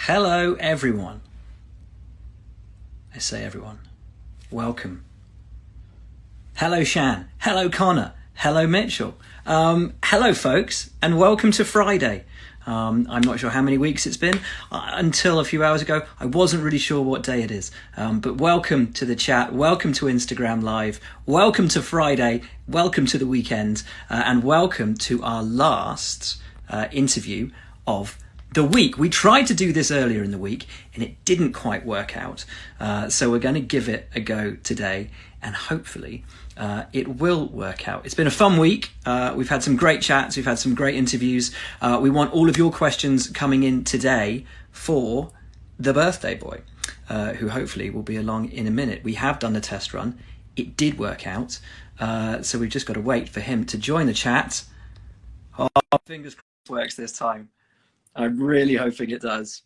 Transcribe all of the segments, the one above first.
Hello, everyone. I say everyone. Welcome. Hello, Shan. Hello, Connor. Hello, Mitchell. Hello, folks, and welcome to Friday. I'm not sure how many weeks it's been. Until a few hours ago, I wasn't really sure what day it is. But welcome to the chat. Welcome to Instagram Live. Welcome to Friday. Welcome to the weekend. And welcome to our last interview of the week. We tried to do this earlier in the week and it didn't quite work out. So we're going to give it a go today and hopefully it will work out. It's been a fun week. We've had some great chats. We've had some great interviews. We want all of your questions coming in today for the birthday boy, who hopefully will be along in a minute. We have done the test run. It did work out. So we've just got to wait for him to join the chat. Oh, fingers crossed it works this time. I'm really hoping it does.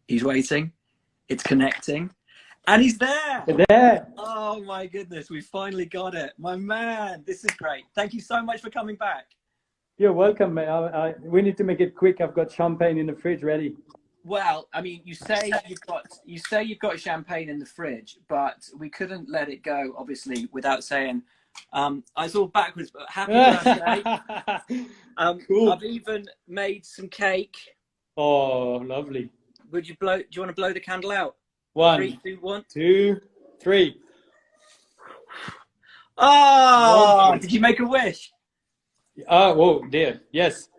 He's waiting. It's connecting. And he's there. There. Oh my goodness, we finally got it. My man, this is great. Thank you so much for coming back. You're welcome, man. We need to make it quick. I've got champagne in the fridge ready. Well, I mean, you say you've got champagne in the fridge, but we couldn't let it go, obviously, without saying, I was all backwards, but happy birthday. Cool. I've even made some cake. Oh, lovely. Do you want to blow the candle out? 1, 3, 2, 1. 2, 3. Oh, did you make a wish? Whoa, dear. Yes.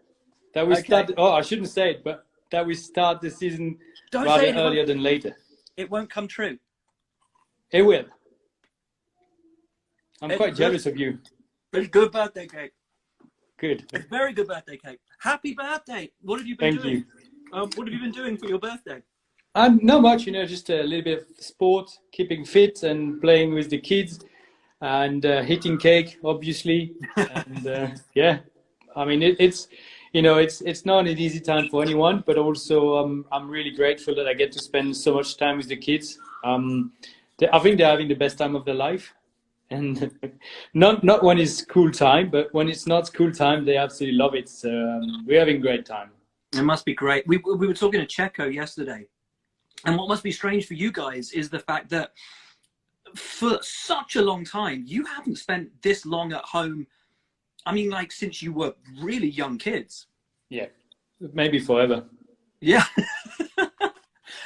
That we Okay. start. Oh, I shouldn't say it, but that we start the season Don't rather say it, earlier than later. It won't come true. It will. I'm It's quite good. jealous of you. It's good birthday cake. Good. It's very good birthday cake. Happy birthday. What have you been Thank doing? you. What have you been doing for your birthday? Not much, just a little bit of sport, keeping fit and playing with the kids and hitting cake, obviously. And yeah, I mean, it's not an easy time for anyone, but also I'm really grateful that I get to spend so much time with the kids. I think they're having the best time of their life. And not when it's school time, but when it's not school time, they absolutely love it. So we're having a great time. It must be great. We were talking to Checo yesterday. And what must be strange for you guys is the fact that for such a long time, you haven't spent this long at home. I mean, like since you were really young kids. Yeah, maybe forever. Yeah.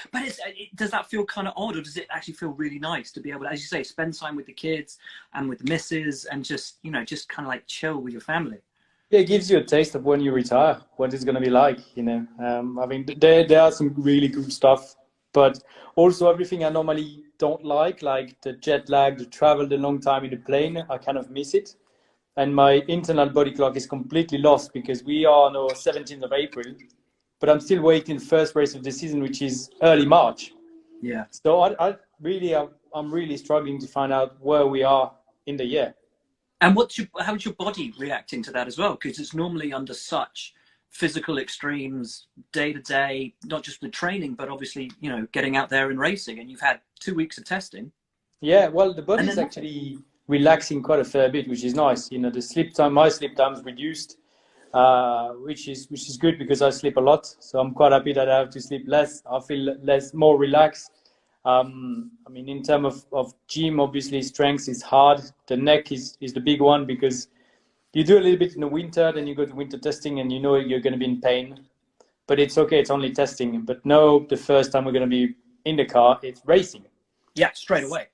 But does that feel kind of odd, or does it actually feel really nice to be able to, as you say, spend time with the kids and with the missus and just kind of like chill with your family? Yeah, it gives you a taste of when you retire, what it's going to be like, I mean, there are some really good stuff. But also everything I normally don't like the jet lag, the travel, the long time in the plane, I kind of miss it. And my internal body clock is completely lost because we are now 17th of April, but I'm still waiting the first race of the season, which is early March. Yeah. So I'm really struggling to find out where we are in the year. And how's your body reacting to that as well? Because it's normally under such physical extremes day to day, not just with training, but obviously, getting out there and racing. And you've had 2 weeks of testing. Yeah, well, the body's actually relaxing quite a fair bit, which is nice. The sleep time, my sleep time is reduced, which is good because I sleep a lot. So I'm quite happy that I have to sleep less. I feel more relaxed. I mean, in terms of gym, obviously strength is hard. The neck is the big one because you do a little bit in the winter, then you go to winter testing and you're going to be in pain. But it's okay, it's only testing. But no, the first time we're going to be in the car, it's racing. Yeah, straight away.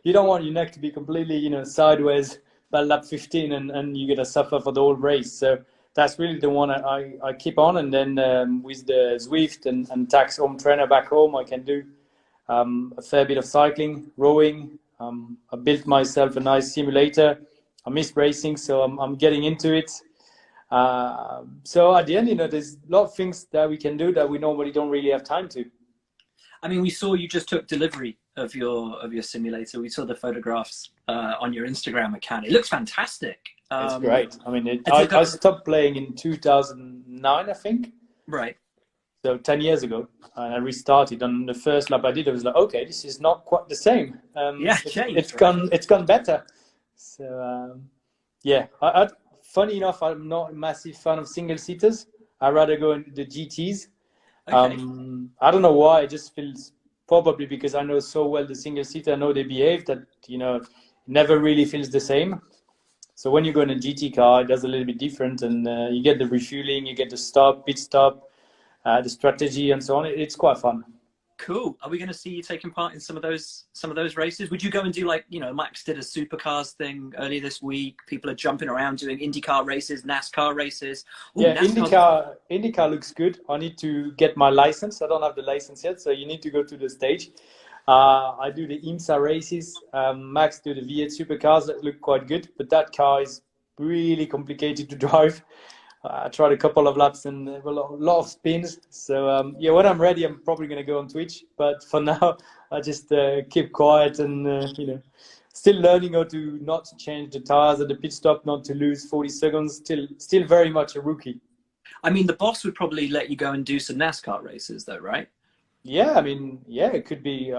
You don't want your neck to be completely, sideways by lap 15 and you're going to suffer for the whole race. So that's really the one I keep on. And then with the Zwift and tax home trainer back home, I can do a fair bit of cycling, rowing. I built myself a nice simulator. I miss racing, so I'm getting into it. So at the end, there's a lot of things that we can do that we normally don't really have time to. I mean, we saw you just took delivery of your simulator. We saw the photographs on your Instagram account. It looks fantastic. It's great. I mean, I stopped playing in 2009, I think. Right. So 10 years ago, and I restarted. On the first lap I did, I was like, okay, this is not quite the same. It's gone better. So yeah, funny enough, I'm not a massive fan of single seaters. I'd rather go in the GTs. Okay. I don't know why. It just feels, probably because I know so well the single seater. I know they behave that, you know, it never really feels the same. So when you go in a GT car, it does a little bit different, and you get the refueling, you get the stop, pit stop, the strategy, and so on. It's quite fun. Cool. Are we going to see you taking part in some of those races? Would you go and do, like, you know, Max did a supercars thing earlier this week. People are jumping around doing IndyCar races, NASCAR races. Ooh, Yeah, NASCAR. IndyCar looks good. I need to get my license. I don't have the license yet, so you need to go to the stage. I do the IMSA races. Max do the V8 supercars that look quite good, but that car is really complicated to drive. I tried a couple of laps and a lot of spins. So yeah, when I'm ready, I'm probably going to go on Twitch. But for now, I just keep quiet and you know, still learning how to not change the tires at the pit stop, not to lose 40 seconds. Still very much a rookie. I mean, the boss would probably let you go and do some NASCAR races, though, right? Yeah, I mean, yeah, it could be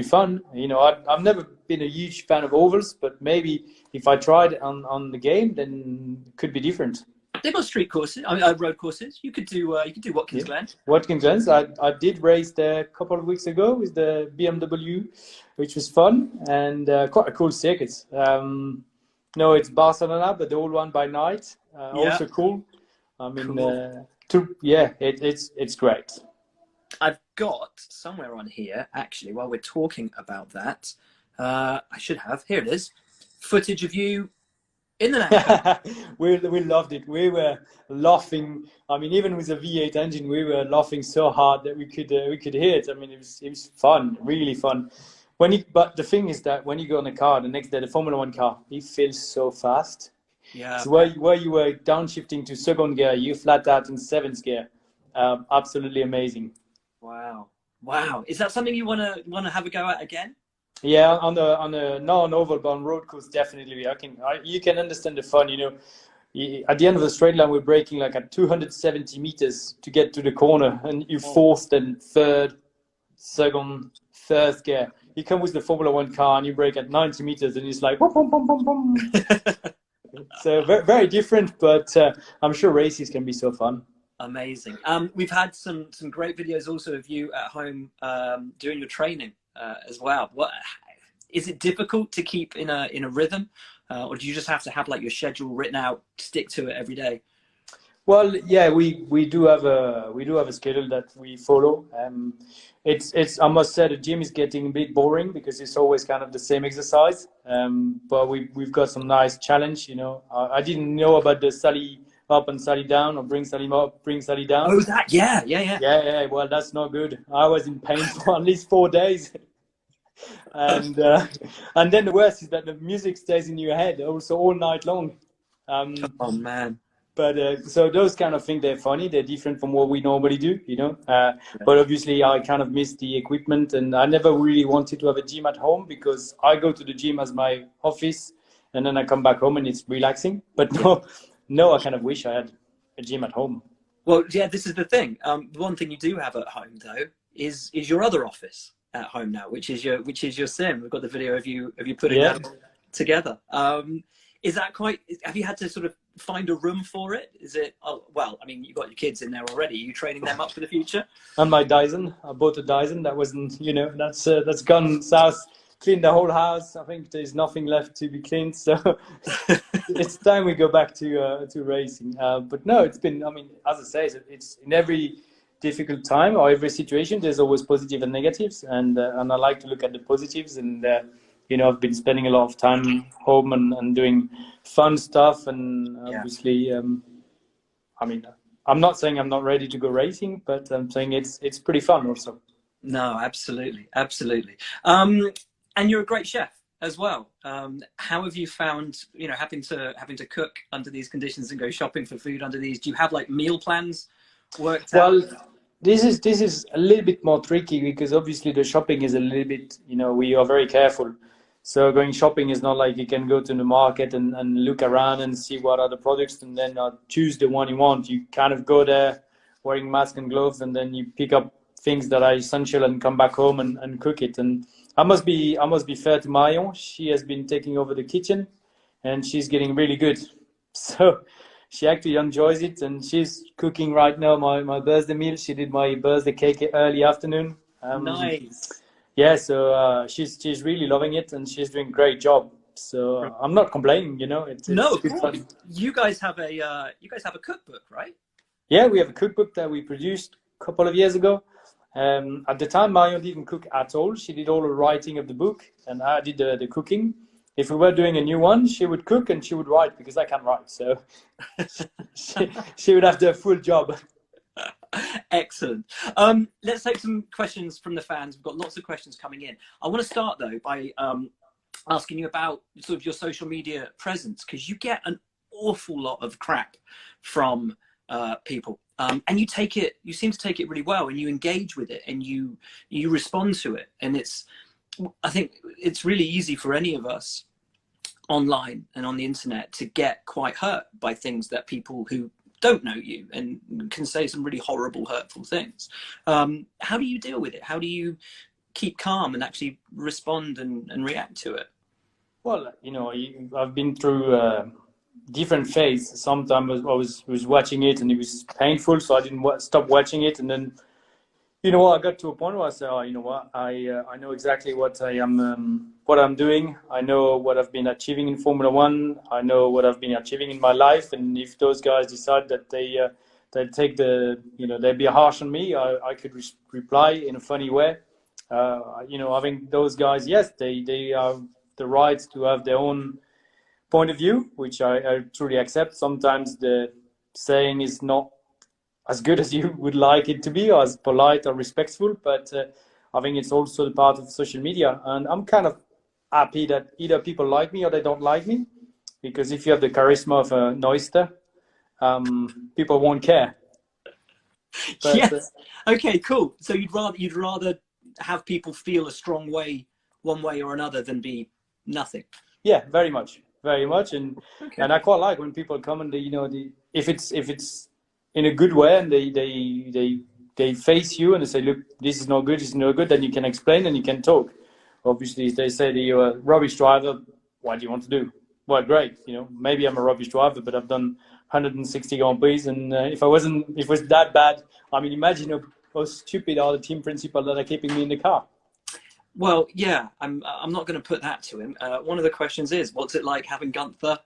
fun. You know, I've never been a huge fan of ovals, but maybe if I tried on the game, then it could be different. They've got street courses, I mean, road courses. You could do Watkins Glen. Watkins Glen. I did race there a couple of weeks ago with the BMW, which was fun and quite a cool circuit. No, it's Barcelona, but the old one by night, also cool. I mean, cool. It's great. I've got somewhere on here, actually, while we're talking about that, I should have, here it is, footage of you in the NASCAR. we loved it. We were laughing. I mean, even with a V8 engine, we were laughing so hard that we could hear it. I mean, it was fun, really fun. But the thing is that when you go in a car, the next day, the Formula One car, it feels so fast. Yeah. So where you were downshifting to second gear, you flat out in seventh gear. Absolutely amazing. Wow. Is that something you want to have a go at again? Yeah, on a non-oval but on road course, definitely. You can understand the fun. You know, at the end of the straight line, we're braking like at 270 meters to get to the corner, and you fourth, then third, second, third gear. You come with the Formula One car and you brake at 90 meters, and it's like boom, boom, boom, boom, boom. So very, very different, but I'm sure races can be so fun. Amazing. We've had some great videos also of you at home doing your training as well. What is it difficult to keep in a rhythm, or do you just have to have like your schedule written out, stick to it every day? Well, yeah, we do have a schedule that we follow. It's I must say the gym is getting a bit boring because it's always kind of the same exercise. But we've got some nice challenge. You know, I didn't know about the Sally up and Sally down, or bring Sally up, bring Sally down. Oh, that, yeah. Yeah. Well, that's not good. I was in pain for at least 4 days. And then the worst is that the music stays in your head also all night long. Oh man. But so those kind of things, they're funny. They're different from what we normally do, you know. But obviously, I kind of miss the equipment, and I never really wanted to have a gym at home because I go to the gym as my office, and then I come back home and it's relaxing. But no, I kind of wish I had a gym at home. Well, yeah, this is the thing. The one thing you do have at home, though, is your other office at home now, which is your sim. We've got the video of you putting that together. Is that quite? Have you had to sort of find a room for it? Is it? Oh, well, I mean, you've got your kids in there already. Are you training them up for the future? And my Dyson, I bought a Dyson. That wasn't, you know, that's gone south. Cleaned the whole house. I think there's nothing left to be cleaned. So it's time we go back to racing. But no, it's been. I mean, as I say, it's in every difficult time or every situation, there's always positive and negatives, and I like to look at the positives. And you know, I've been spending a lot of time home and doing fun stuff, and obviously, I mean, I'm not saying I'm not ready to go racing, but I'm saying it's pretty fun also. No, absolutely. And you're a great chef as well. How have you found, you know, having to cook under these conditions and go shopping for food under these? Do you have like meal plans worked out? Well, this is a little bit more tricky because obviously the shopping is a little bit, you know, we are very careful. So going shopping is not like you can go to the market and look around and see what are the products and then choose the one you want. You kind of go there wearing mask and gloves, and then you pick up things that are essential and come back home and cook it. And I must be fair to Marion. She has been taking over the kitchen and she's getting really good. So she actually enjoys it, and she's cooking right now my birthday meal. She did my birthday cake early afternoon. Nice. Yeah, so she's really loving it, and she's doing a great job. So I'm not complaining, you know. No, It's of good course. fun. You guys have a cookbook, right? Yeah, we have a cookbook that we produced a couple of years ago. At the time, Marion didn't cook at all. She did all the writing of the book, and I did the cooking. If we were doing a new one, she would cook and she would write, because I can't write. So she would have the full job. Excellent. Let's take some questions from the fans. We've got lots of questions coming in. I want to start though by asking you about sort of your social media presence, because you get an awful lot of crap from people, and you seem to take it really well, and you engage with it, and you respond to it, and I think it's really easy for any of us online and on the internet to get quite hurt by things that people who don't know you and can say some really horrible, hurtful things. How do you deal with it? How do you keep calm and actually respond and react to it? Well, you know, I've been through different phases. Sometimes I was watching it and it was painful, so I didn't stop watching it. And then, you know what, I got to a point where I said, oh, you know what, I know exactly what I'm doing. I know what I've been achieving in Formula One. I know what I've been achieving in my life. And if those guys decide that they'll take they'll be harsh on me, I could reply in a funny way. You know, I think those guys, yes, they have the right to have their own point of view, which I truly accept. Sometimes the saying is not as good as you would like it to be, or as polite or respectful, but I think it's also the part of social media, and I'm kind of happy that either people like me or they don't like me, because if you have the charisma of an oyster, people won't care. But, yes. Okay, cool. So you'd rather have people feel a strong way one way or another than be nothing. Yeah, very much, and okay. And I quite like when people come and if it's in a good way, and they face you and they say, look, this is not good, then you can explain and you can talk. Obviously, if they say that you're a rubbish driver, what do you want to do? Well, great, you know, maybe I'm a rubbish driver, but I've done 160 Grand Prix, and if it was that bad, I mean, imagine how stupid are the team principal that are keeping me in the car. Well, yeah, I'm not going to put that to him. One of the questions is, what's it like having Gunther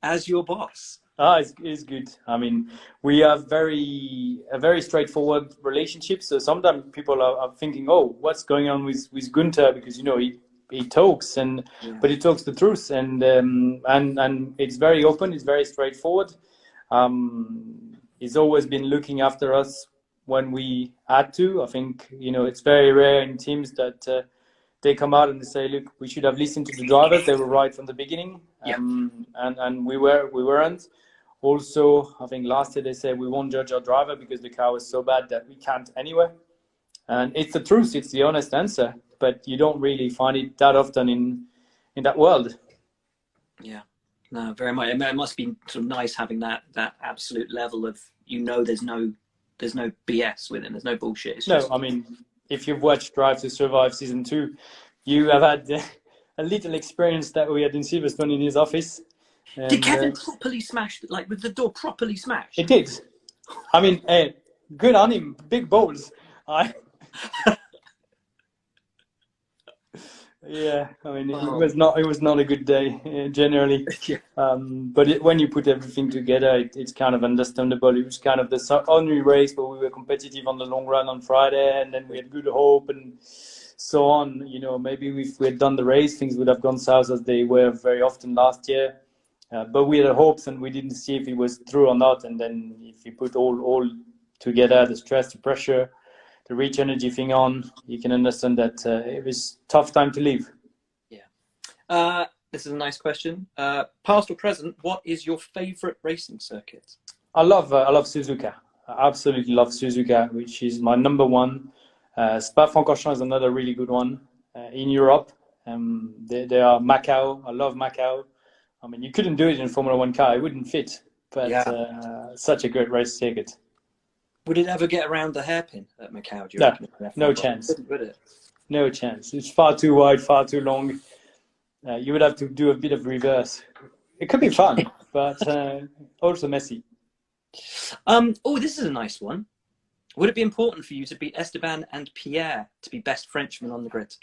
as your boss? It's good. I mean, we have a very straightforward relationship. So sometimes people are thinking, oh, what's going on with Gunther? Because, you know, he talks, but he talks the truth, and it's very open. It's very straightforward. He's always been looking after us when we had to. I think, you know, it's very rare in teams that they come out and they say, look, we should have listened to the drivers. They were right from the beginning. And we weren't. Also, I think last year they said we won't judge our driver because the car was so bad that we can't anyway. And it's the truth. It's the honest answer. But you don't really find it that often in that world. Yeah, no, very much. It must be sort of nice having that absolute level of, you know, there's no BS with him. There's no bullshit. It's just... No, I mean, if you've watched Drive to Survive season 2, you have had a little experience that we had in Silverstone in his office. And, did Kevin properly smash, like with the door properly smashed? It did. I mean, hey, good on him. Big balls. Yeah, I mean, it was not a good day generally. But when you put everything together, it's kind of understandable. It was kind of the only race where we were competitive on the long run on Friday, and then we had good hope and so on. You know, maybe if we had done the race, things would have gone south as they were very often last year. But we had hopes, and we didn't see if it was true or not. And then if you put all together, the stress, the pressure, the reach energy thing on, you can understand that it was a tough time to leave. Yeah. This is a nice question. Past or present, what is your favorite racing circuit? I love Suzuka. I absolutely love Suzuka, which is my number one. Spa-Francorchamps is another really good one in Europe. There are Macau. I love Macau. I mean, you couldn't do it in a Formula One car. It wouldn't fit. But such a great race circuit. Would it ever get around the hairpin at Macau? Do you reckon? No chance. Would it? No chance. It's far too wide, far too long. You would have to do a bit of reverse. It could be fun, but also messy. Oh, this is a nice one. Would it be important for you to beat Esteban and Pierre to be best Frenchmen on the grid?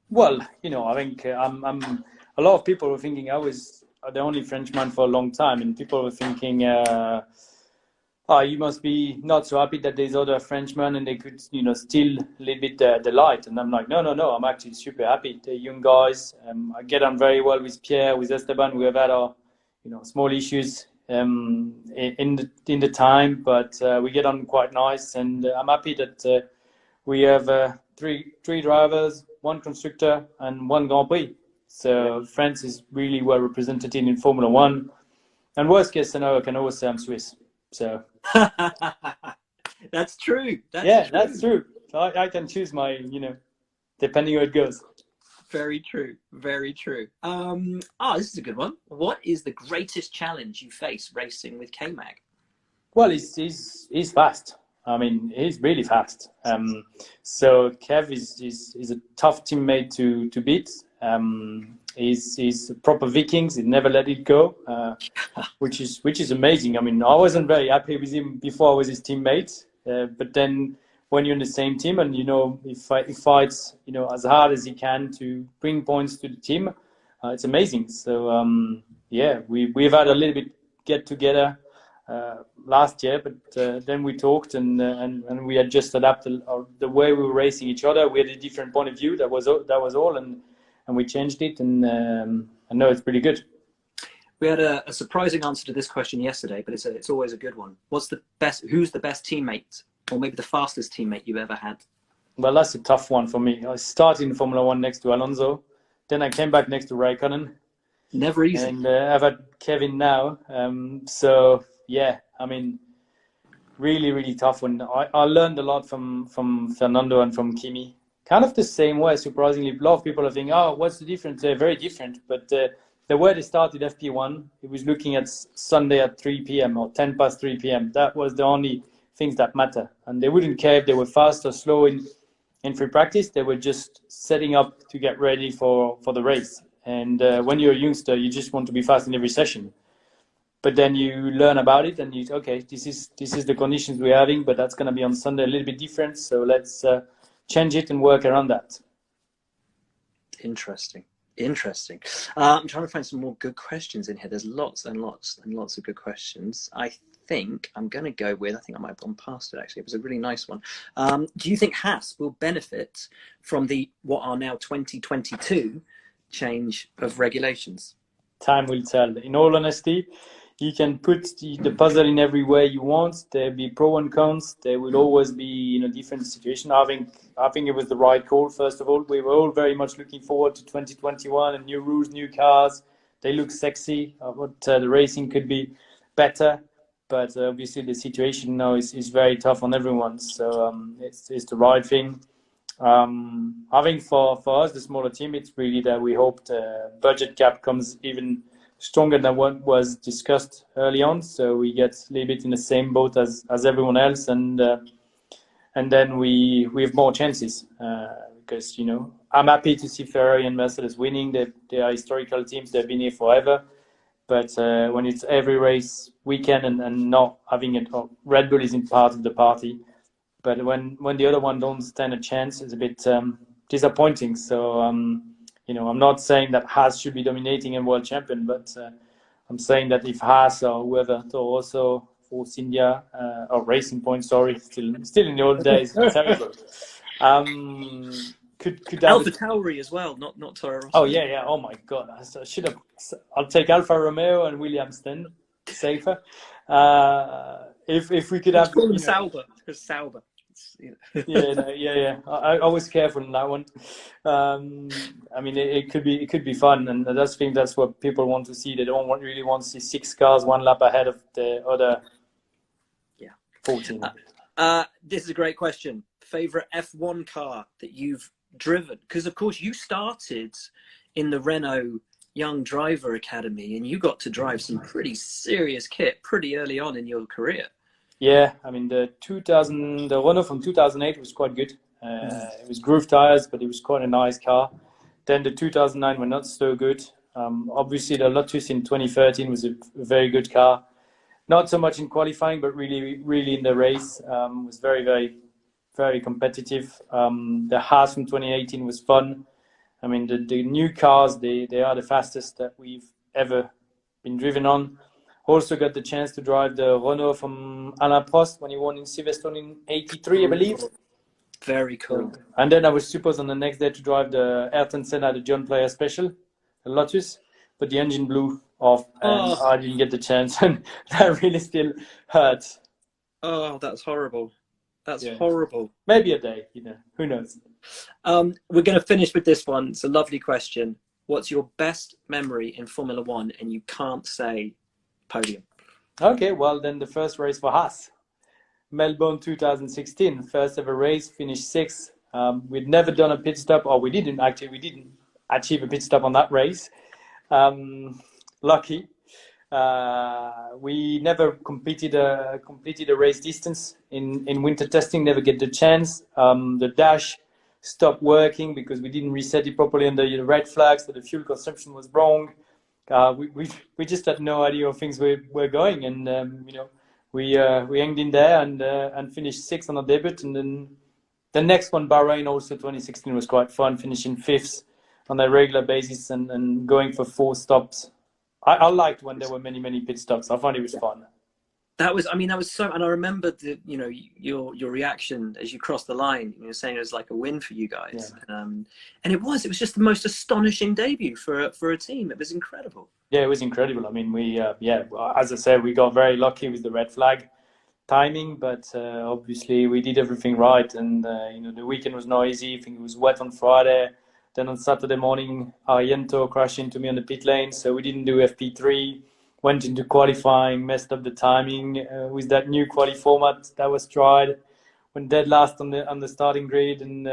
Well, I think I'm. A lot of people were thinking I was the only Frenchman for a long time, and people were thinking, "Oh, you must be not so happy that there's other Frenchmen and they could, steal a little bit the light." And I'm like, no, no, no. I'm actually super happy. They're young guys. I get on very well with Pierre, with Esteban. We have had our, small issues in the time, but we get on quite nice. And I'm happy that we have three drivers, one constructor, and one Grand Prix. So France is really well represented in Formula One. And worst case scenario, I can always say I'm Swiss. So that's true. That's true. So I can choose my, depending how it goes. Very true. Very true. This is a good one. What is the greatest challenge you face racing with K-Mag? Well, he's fast. I mean, he's really fast. So Kev is a tough teammate to beat. He's proper Vikings. He never let it go, which is amazing. I mean, I wasn't very happy with him before I was his teammate, but then when you're in the same team and he fights as hard as he can to bring points to the team, it's amazing. So we've had a little bit get together last year, but then we talked and we had just adapted the way we were racing each other. We had a different point of view. That was all, and we changed it, and I know it's pretty good. We had a surprising answer to this question yesterday, but it's always a good one. Who's the best teammate, or maybe the fastest teammate you've ever had? Well, that's a tough one for me. I started in Formula One next to Alonso, then I came back next to Raikkonen. Never easy. And I've had Kevin now. So yeah, I mean, really, really tough one. I learned a lot from Fernando and from Kimi. Kind of the same way, surprisingly. A lot of people are thinking, oh, what's the difference? They're very different. But the way they started FP1, it was looking at Sunday at 3 p.m. or 10 past 3 p.m. That was the only things that matter. And they wouldn't care if they were fast or slow in free practice. They were just setting up to get ready for the race. And when you're a youngster, you just want to be fast in every session. But then you learn about it and okay, this is the conditions we're having, but that's going to be on Sunday a little bit different. So let's change it and work around that. Interesting. I'm trying to find some more good questions in here. There's lots and lots and lots of good questions. I think I'm going to go with, I think I might have gone past it actually. It was a really nice one. Do you think Haas will benefit from what are now 2022 change of regulations? Time will tell. In all honesty, you can put the puzzle in every way you want. There'll be pro and cons. There will always be different situation. I think it was the right call. First of all, we were all very much looking forward to 2021 and new rules, new cars. They look sexy. The racing could be better, but obviously the situation now is very tough on everyone. So it's the right thing. I think for us, the smaller team, it's really that we hope the budget cap comes even stronger than what was discussed early on, so we get a little bit in the same boat as everyone else, and then we have more chances because I'm happy to see Ferrari and Mercedes winning. They are historical teams. They've been here forever, but when it's every race weekend and not having it, Red Bull isn't part of the party. But when the other one don't stand a chance, it's a bit disappointing. So I'm not saying that Haas should be dominating and world champion, but I'm saying that if Haas or whoever, also Force India or Racing Point, sorry, still in the old days, terrible. Could Alpha Tauri as well, not Toro Rosso. Oh yeah. Oh my God, I should have. I'll take Alfa Romeo and Williams then, safer. If we could have Sauber, because Sauber. Yeah. I was careful on that one. I mean, it could be fun, and that's what people want to see. They don't really want to see 6 cars one lap ahead of the other. 14. This is a great question. Favorite F1 car that you've driven? Because of course you started in the Renault Young Driver Academy, and you got to drive some pretty serious kit pretty early on in your career. Yeah, I mean the Renault from 2008 was quite good. It was groove tires, but it was quite a nice car. Then the 2009 were not so good. Obviously the Lotus in 2013 was a very good car. Not so much in qualifying, but really in the race. It was very competitive. The Haas from 2018 was fun. I mean, the new cars, they are the fastest that we've ever been driven on. Also got the chance to drive the Renault from Alain Prost when he won in Silverstone in '83, I believe. Very cool. And then I was supposed on the next day to drive the Ayrton Senna, the John Player Special, the Lotus, but the engine blew off and I didn't get the chance, and that really still hurts. Oh, that's horrible. That's horrible. Maybe a day, who knows? We're going to finish with this one. It's a lovely question. What's your best memory in Formula One? And you can't say podium. Okay, well then the first race for Haas. Melbourne 2016, first ever race, finished sixth. We'd never done a pit stop, or we didn't achieve a pit stop on that race. Lucky. We never completed a race distance in winter testing, never get the chance. The dash stopped working because we didn't reset it properly under the red flag, so the fuel consumption was wrong. We just had no idea how things were going, and we hanged in there and finished sixth on our debut. And then the next one, Bahrain, also 2016, was quite fun, finishing fifth on a regular basis and going for 4 stops. I liked when there were many pit stops. I found it was fun. That was so, and I remember your reaction as you crossed the line. You were saying it was like a win for you guys, and it was just the most astonishing debut for a team. It was incredible. Yeah, it was incredible. I mean, we as I said, we got very lucky with the red flag timing, but obviously we did everything right. And the weekend was not easy. I think it was wet on Friday. Then on Saturday morning, Ariento crashed into me on the pit lane, so we didn't do FP3. Went into qualifying, messed up the timing with that new quali format that was tried. Went dead last on the starting grid, and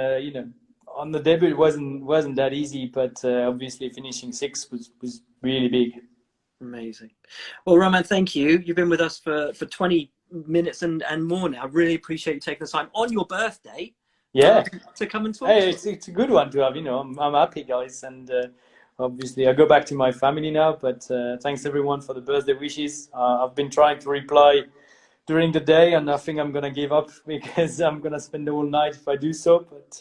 on the debut it wasn't that easy, but obviously finishing sixth was really big. Amazing. Well, Romain, thank you. You've been with us for 20 minutes and more now. I really appreciate you taking the time on your birthday. To come and talk. Hey, it's a good one to have. I'm happy, guys, and obviously I go back to my family now. But thanks everyone for the birthday wishes. I've been trying to reply during the day, and I think I'm gonna give up because I'm gonna spend the whole night if I do so. But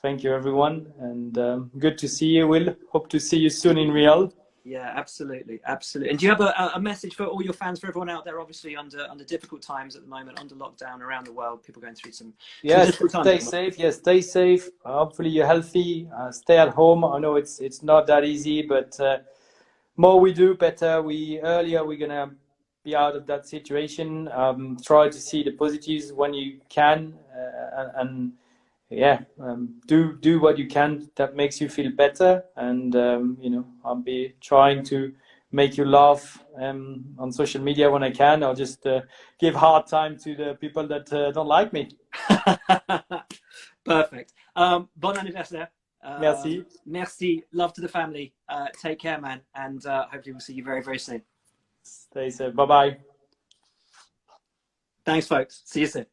thank you everyone, and good to see you, Will. Hope to see you soon in Real. Yeah, absolutely. And do you have a message for all your fans, for everyone out there, obviously under difficult times at the moment, under lockdown around the world, people going through some difficult times? Stay safe. Yes, stay safe. Hopefully you're healthy. Stay at home. I know it's not that easy, but more we do, better. Earlier we're gonna be out of that situation. Try to see the positives when you can, and do what you can that makes you feel better, and I'll be trying to make you laugh on social media when I can. I'll just give hard time to the people that don't like me. Perfect. Bon anniversaire. Merci. Love to the family. Take care, man, and hopefully we'll see you very, very soon. Stay safe. Bye-bye. Thanks, folks. See you soon.